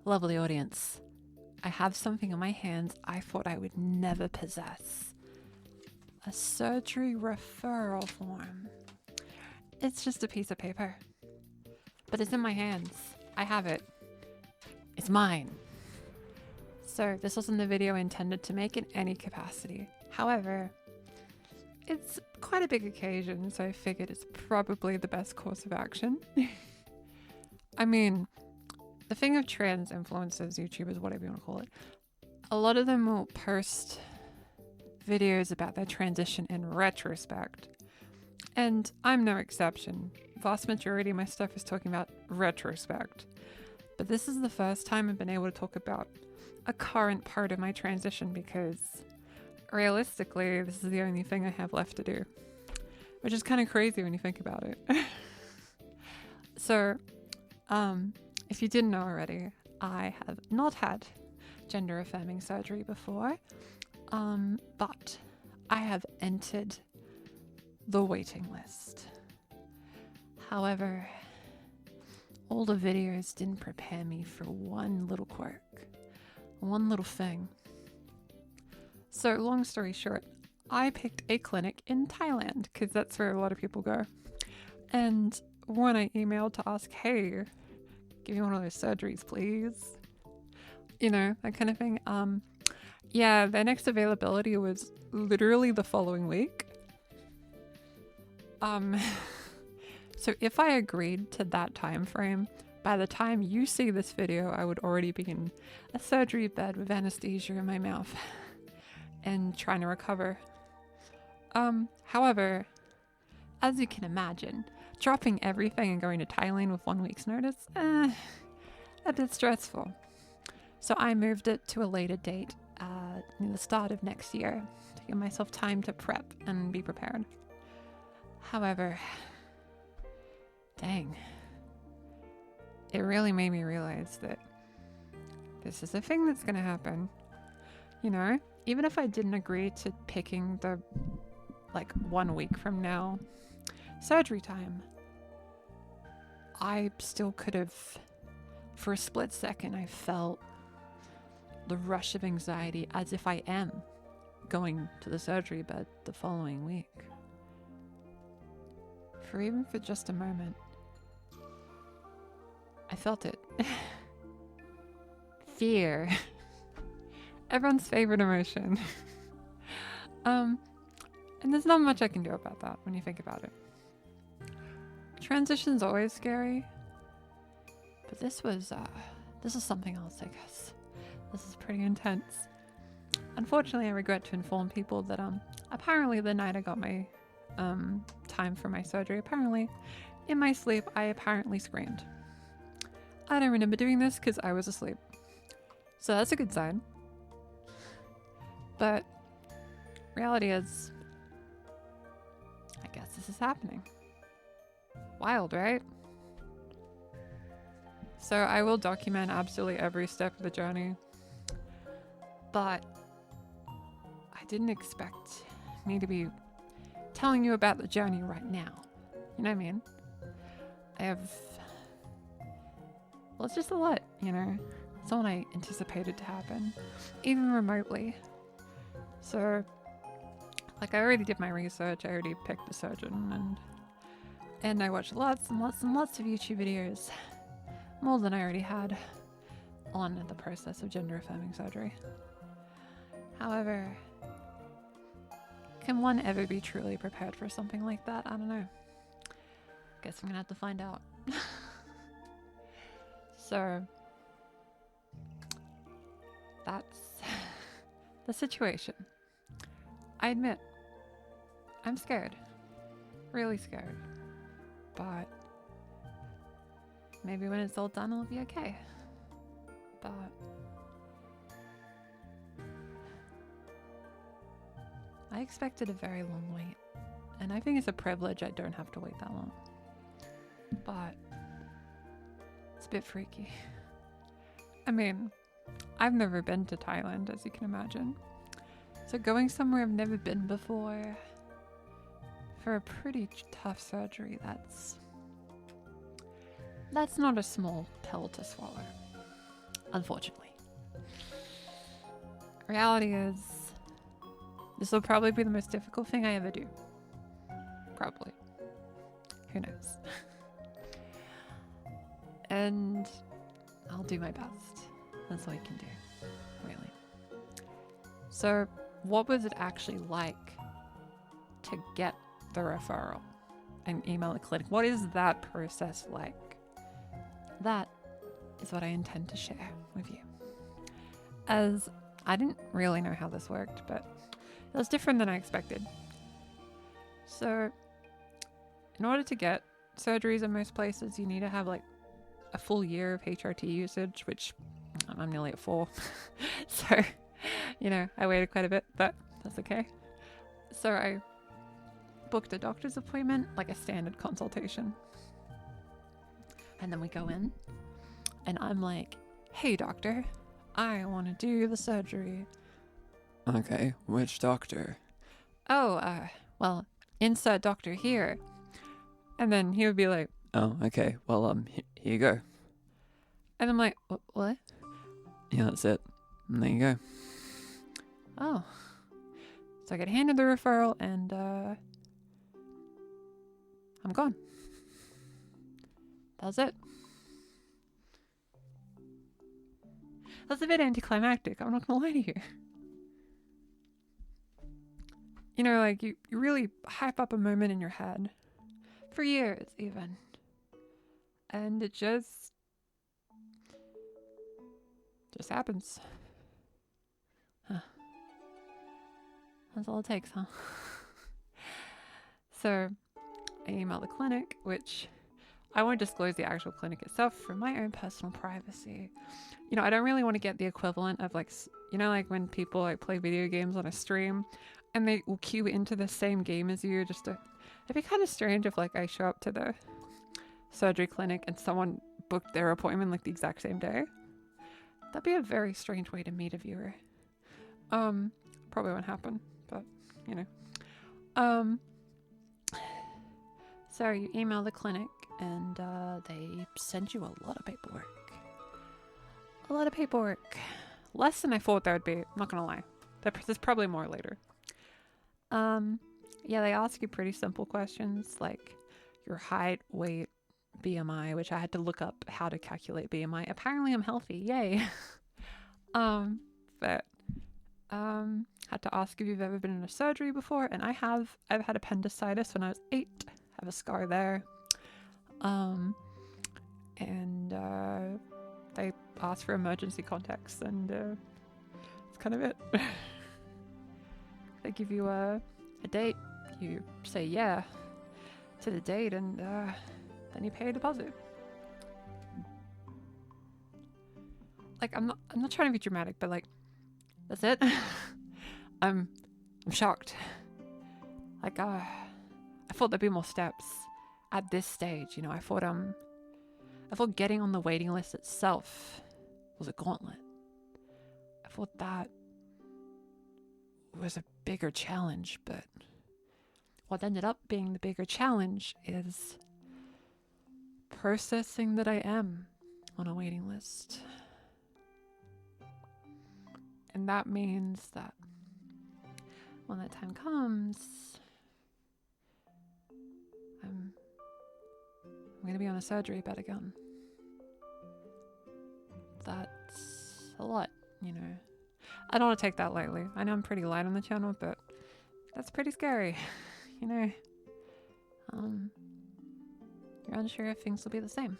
Lovely audience, I have something in my hands I thought I would never possess. A surgery referral form. It's just a piece of paper, but it's in my hands. I have it. It's mine. So this wasn't the video intended to make in any capacity. However, it's quite a big occasion, so I figured it's probably the best course of action. I mean, the thing of trans influencers, YouTubers, whatever you want to call it, a lot of them will post videos about their transition in retrospect. And I'm no exception. Vast majority of my stuff is talking about retrospect. But this is the first time I've been able to talk about a current part of my transition because realistically, this is the only thing I have left to do. Which is kind of crazy when you think about it. So, if you didn't know already, I have not had gender affirming surgery before, but I have entered the waiting list. However, all the videos didn't prepare me for one little quirk, one little thing. So long story short, I picked a clinic in Thailand because that's where a lot of people go. And when I emailed to ask, hey, give me one of those surgeries, please. You know, that kind of thing. Yeah, their next availability was literally the following week. So if I agreed to that time frame, by the time you see this video, I would already be in a surgery bed with anesthesia in my mouth and trying to recover. However, as you can imagine, dropping everything and going to Thailand with 1 week's notice, a bit stressful. So I moved it to a later date, near the start of next year, to give myself time to prep and be prepared. However, dang, it really made me realize that this is a thing that's going to happen. You know, even if I didn't agree to picking the, 1 week from now, surgery time, I still could have, for a split second, I felt the rush of anxiety as if I am going to the surgery bed the following week. Even for just a moment, I felt it. Fear. Everyone's favorite emotion. And there's not much I can do about that when you think about it. Transition's always scary, but this was something else, I guess. This is pretty intense. Unfortunately, I regret to inform people that apparently the night I got my time for my surgery, apparently in my sleep I apparently screamed. I don't remember doing this because I was asleep, so that's a good sign. But reality is, I guess this is happening. Wild, right? So I will document absolutely every step of the journey, but I didn't expect me to be telling you about the journey right now. You know what I mean? It's just a lot, you know? It's not what I anticipated to happen, even remotely. So, I already did my research, I already picked a surgeon, and I watched lots and lots and lots of YouTube videos. More than I already had on the process of gender affirming surgery. However, can one ever be truly prepared for something like that? I don't know. Guess I'm gonna have to find out. So, that's the situation. I admit, I'm scared. Really scared. But maybe when it's all done, it'll be okay. But I expected a very long wait, and I think it's a privilege I don't have to wait that long. But it's a bit freaky. I mean, I've never been to Thailand, as you can imagine. So going somewhere I've never been before for a pretty tough surgery, that's not a small pill to swallow. Unfortunately. Reality is, this will probably be the most difficult thing I ever do. Probably. Who knows? And I'll do my best. That's all you can do, really. So, what was it actually like to get the referral and email the clinic? What is that process like? That is what I intend to share with you. As I didn't really know how this worked, but it was different than I expected. So, in order to get surgeries in most places, you need to have like a full year of HRT usage, which I'm nearly at 4. So, you know, I waited quite a bit, but that's okay. So I booked a doctor's appointment, like a standard consultation. And then we go in and I'm like, hey doctor, I want to do the surgery. Okay, which doctor? Oh, well, insert doctor here. And then he would be like, Oh, okay, well, here you go. and I'm like, what? Yeah, that's it. And there you go. Oh. So I get handed the referral and I'm gone. That was it. That's a bit anticlimactic, I'm not gonna lie to you. You know, like you really hype up a moment in your head. For years, even. And it just happens. Huh. That's all it takes, huh? So I emailed the clinic, which I won't disclose the actual clinic itself for my own personal privacy. You know, I don't really want to get the equivalent of like, you know, like when people like play video games on a stream and they will queue into the same game as you just to, it'd be kind of strange if like I show up to the surgery clinic and someone booked their appointment like the exact same day. That'd be a very strange way to meet a viewer. Probably won't happen, but you know. So you email the clinic and they send you a lot of paperwork. A lot of paperwork. Less than I thought there would be, I'm not gonna lie. There's probably more later. Yeah, they ask you pretty simple questions like your height, weight, BMI, which I had to look up how to calculate BMI. Apparently I'm healthy, yay. But had to ask if you've ever been in a surgery before, and I have. I've had appendicitis when I was 8. I have a scar there. And they ask for emergency contacts, and that's kind of it. They give you a date. You say yeah to the date, and then you pay a deposit. Like I'm not trying to be dramatic, but like that's it. I'm shocked. Like I thought there'd be more steps at this stage. You know, I thought getting on the waiting list itself was a gauntlet. I thought that was a bigger challenge, but what ended up being the bigger challenge is processing that I am on a waiting list. And that means that when that time comes, I'm going to be on a surgery bed again. That's a lot, you know. I don't want to take that lightly. I know I'm pretty light on the channel, but that's pretty scary, you know. You're unsure if things will be the same.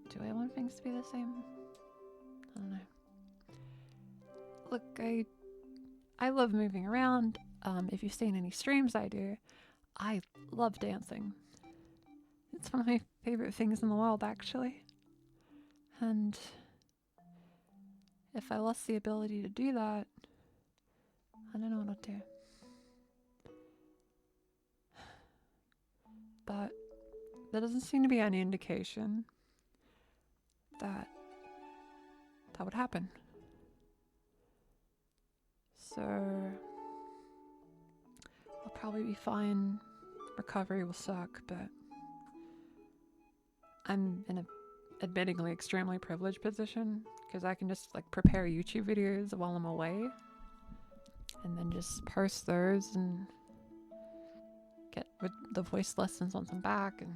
Do I want things to be the same? I don't know. Look, I love moving around. If you've seen any streams I do, I love dancing. It's one of my favorite things in the world, actually. And if I lost the ability to do that, I don't know what I'd do. But there doesn't seem to be any indication that that would happen. So I'll probably be fine. Recovery will suck, but I'm in a admittingly extremely privileged position because I can just like prepare YouTube videos while I'm away and then just post those and get with the voice lessons once I'm back. And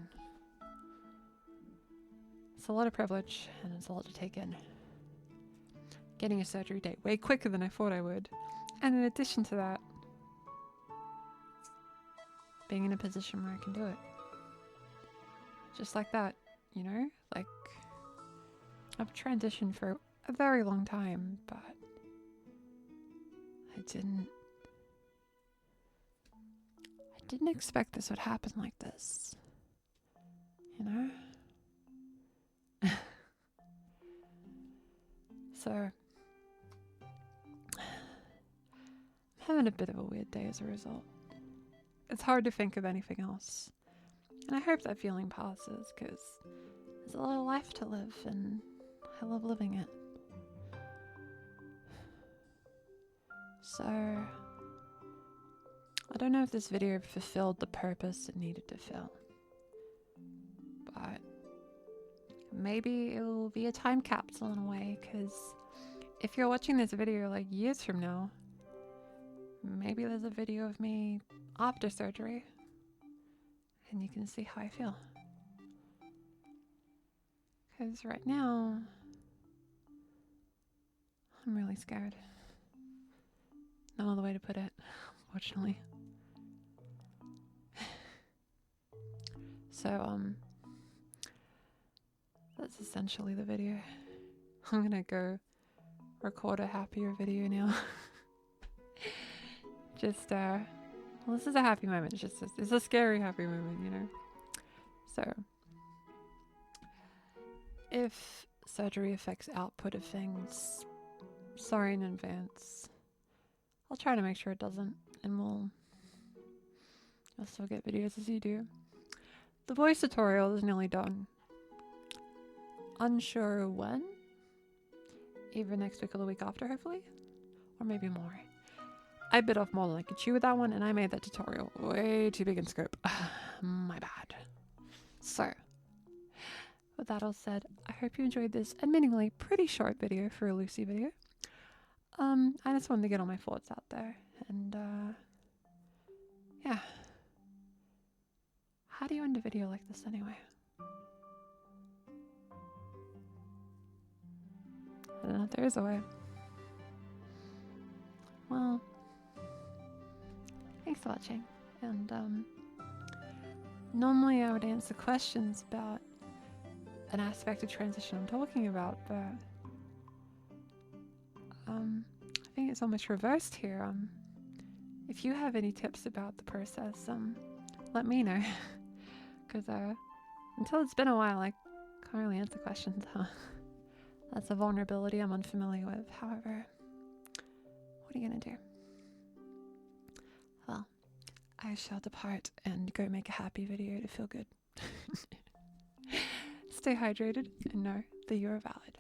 it's a lot of privilege and it's a lot to take in. Getting a surgery date way quicker than I thought I would. And in addition to that, being in a position where I can do it. Just like that, you know? Like, I've transitioned for a very long time, but I didn't expect this would happen like this. You know? So, I'm having a bit of a weird day as a result. It's hard to think of anything else. And I hope that feeling passes, because there's a lot of life to live, and I love living it. So, I don't know if this video fulfilled the purpose it needed to fill. But maybe it will be a time capsule in a way, because if you're watching this video like years from now, maybe there's a video of me after surgery and you can see how I feel. Because right now, I'm really scared. No other way to put it, unfortunately. So, that's essentially the video. I'm gonna go record a happier video now. Just, well, this is a happy moment. It's a scary happy moment, you know? So, if surgery affects output of things, sorry in advance. I'll try to make sure it doesn't, and I'll still get videos as you do. The voice tutorial is nearly done. Unsure when? Either next week or the week after, hopefully? Or maybe more. I bit off more than I could chew with that one, and I made that tutorial way too big in scope. My bad. So, with that all said, I hope you enjoyed this admittingly pretty short video for a Lucy video. I just wanted to get all my thoughts out there, and yeah. How do you end a video like this anyway? I don't know if there is a way. Well, thanks for watching, and normally I would answer questions about an aspect of transition I'm talking about, but I think it's almost reversed here. If you have any tips about the process, let me know, because until it's been a while, I can't really answer questions. That's a vulnerability I'm unfamiliar with. However, what are you gonna do? Well, I shall depart and go make a happy video to feel good. Stay hydrated and know that you are valid.